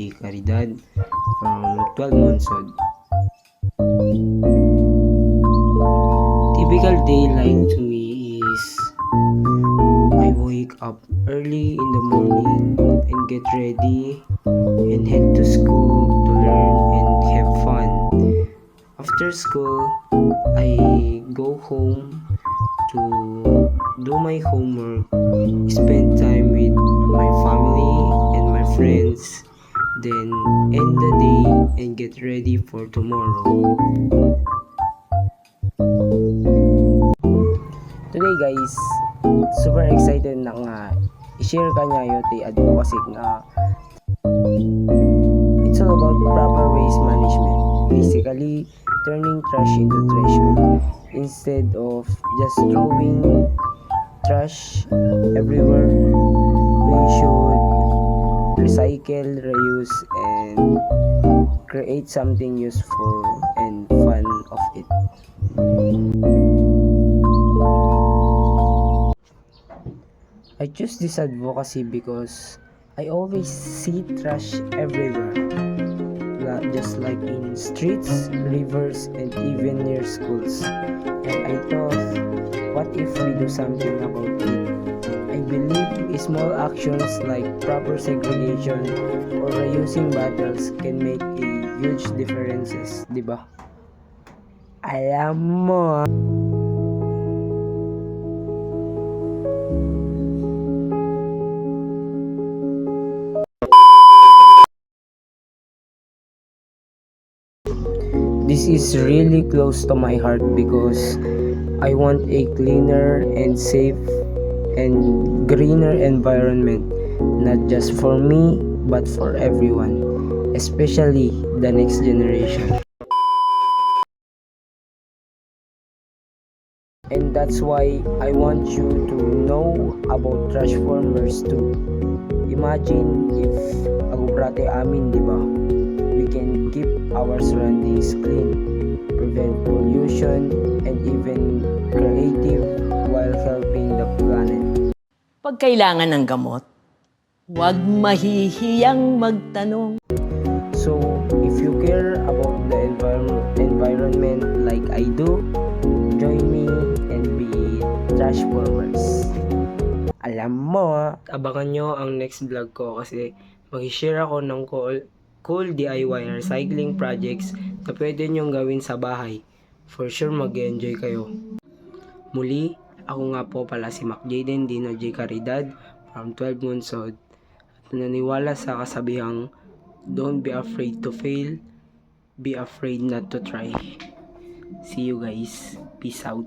J. Caridad from 12 months old. Typical day like to me is I wake up early in the morning and get ready and head to school to learn and have fun. After school, I go home to do my homework, spend time with my family and my friends, then end the day and get ready for tomorrow. Today guys, super excited na nga i-share ka niya yung advocacy nga it's all about proper waste management. Basically, turning trash into treasure instead of just throwing trash everywhere. We should recycle, reuse, and create something useful and fun of it. I choose this advocacy because I always see trash everywhere, just like in streets, rivers, and even near schools. And I thought, what if we do something about it? I believe small actions like proper segregation or reusing bottles can make a huge differences, di ba? Alam mo. This is really close to my heart because I want a cleaner and safe and greener environment, not just for me but for everyone, especially the next generation. And that's why I want you to know about trash formers too. Imagine if agubrate amin, di ba? We can keep our surroundings clean, prevent pollution, and even creative while helping the planet. Pag kailangan ng gamot, huwag mahihiyang magtanong. So, if you care about the environment like I do, join me and be trash formers. Alam mo, abangan nyo ang next vlog ko kasi mag-share ako ng cool DIY recycling projects na pwede nyong gawin sa bahay. For sure mag-enjoy kayo. Muli, ako nga po pala si Mac Jaden Dino J. Caridad from 12 months old. At naniniwala sa kasabihang, don't be afraid to fail, be afraid not to try. See you guys. Peace out.